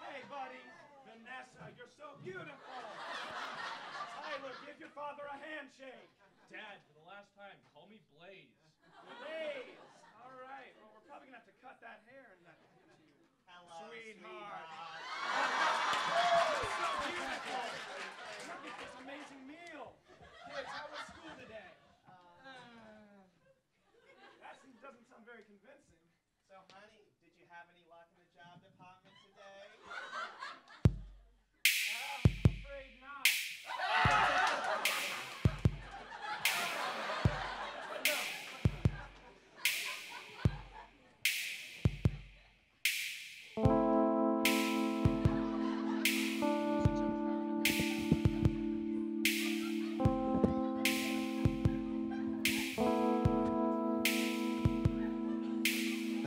Hey, buddy. Vanessa, you're so beautiful. Tyler, give your father a handshake. Dad, for the last time, call me Blaze. Blaze. All right. Well, we're probably going to have to cut that hair and that. Hello, Sweetheart. sweetheart. So beautiful. Look at this amazing meal. Kids, how was school today? That doesn't sound very convincing. So, honey, did you have any luck in the job department today? I'm afraid not.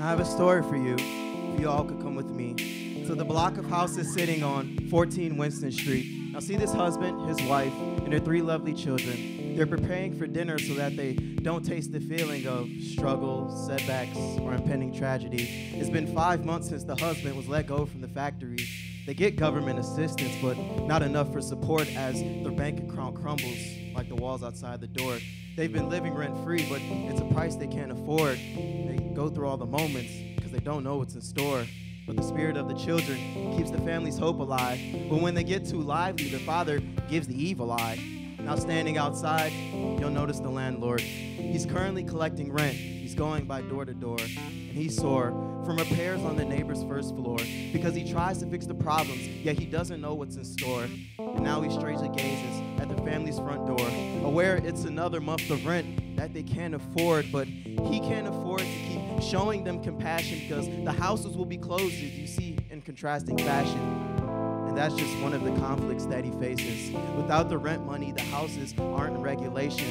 I have a story for you, if you all could come with me. So the block of houses sitting on 14 Winston Street. Now see this husband, his wife, and their 3 lovely children. They're preparing for dinner so that they don't taste the feeling of struggle, setbacks, or impending tragedy. It's been 5 months since the husband was let go from the factory. They get government assistance, but not enough for support as their bank account crumbles like the walls outside the door. They've been living rent-free, but it's a price they can't afford. They go through all the moments because they don't know what's in store. But the spirit of the children keeps the family's hope alive. But when they get too lively, the father gives the evil eye. Now standing outside, you'll notice the landlord. He's currently collecting rent. He's going by door to door, and he's sore from repairs on the neighbor's first floor because he tries to fix the problems, yet he doesn't know what's in store. And now he strangely gazes at the family's front door, aware it's another month of rent that they can't afford, but he can't afford to keep showing them compassion because the houses will be closed, as you see, in contrasting fashion. And that's just one of the conflicts that he faces. Without the rent money, the houses aren't in regulation,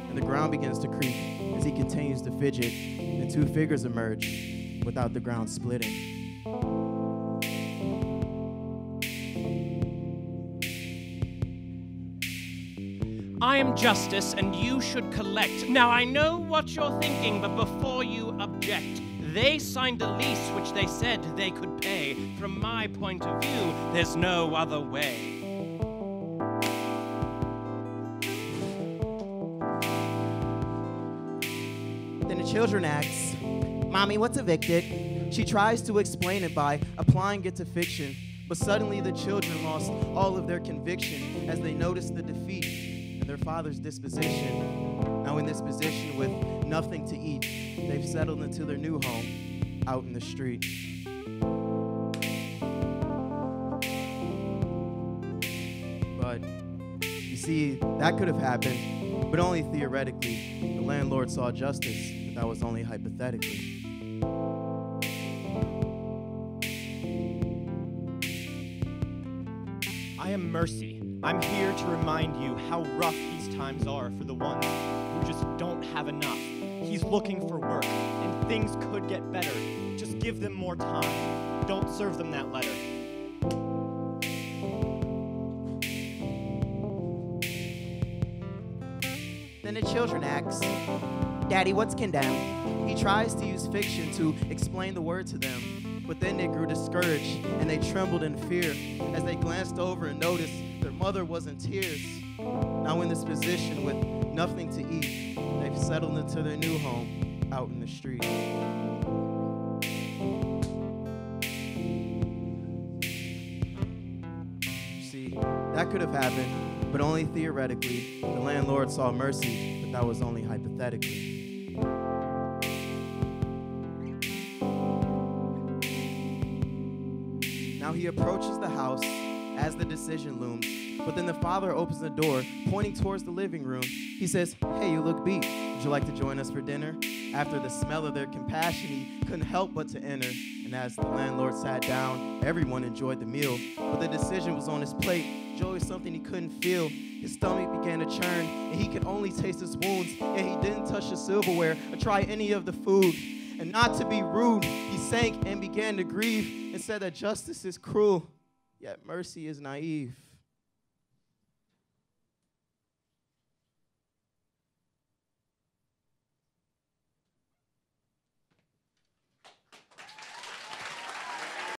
and the ground begins to creak as he continues to fidget, and 2 figures emerge without the ground splitting. I am justice, and you should collect. Now, I know what you're thinking, but before you object, they signed a lease which they said they could pay. From my point of view, there's no other way. Then the children ask, "Mommy, what's evicted?" She tries to explain it by applying it to fiction, but suddenly the children lost all of their conviction as they noticed the defeat in their father's disposition. Now in this position with nothing to eat, they've settled into their new home out in the street. But you see, that could have happened, but only theoretically. The landlord saw justice, but that was only hypothetically. I am Mercy. I'm here to remind you how rough these times are for the ones who just don't have enough. He's looking for work, and things could get better. Just give them more time. Don't serve them that letter. Then the children ask, "Daddy, what's condemned?" He tries to use fiction to explain the word to them, but then they grew discouraged and they trembled in fear as they glanced over and noticed their mother was in tears. Now in this position with nothing to eat, they've settled into their new home out in the street. You see, that could have happened, but only theoretically. The landlord saw mercy, but that was only hypothetically. Now he approaches the house as the decision looms, but then the father opens the door, pointing towards the living room. He says, "Hey, you look beat. Would you like to join us for dinner?" After the smell of their compassion, he couldn't help but to enter. And as the landlord sat down, everyone enjoyed the meal. But the decision was on his plate. Joy was something he couldn't feel. His stomach began to churn, and he could only taste his wounds. And he didn't touch the silverware or try any of the food. And not to be rude, he sank and began to grieve and said that justice is cruel, yet mercy is naive.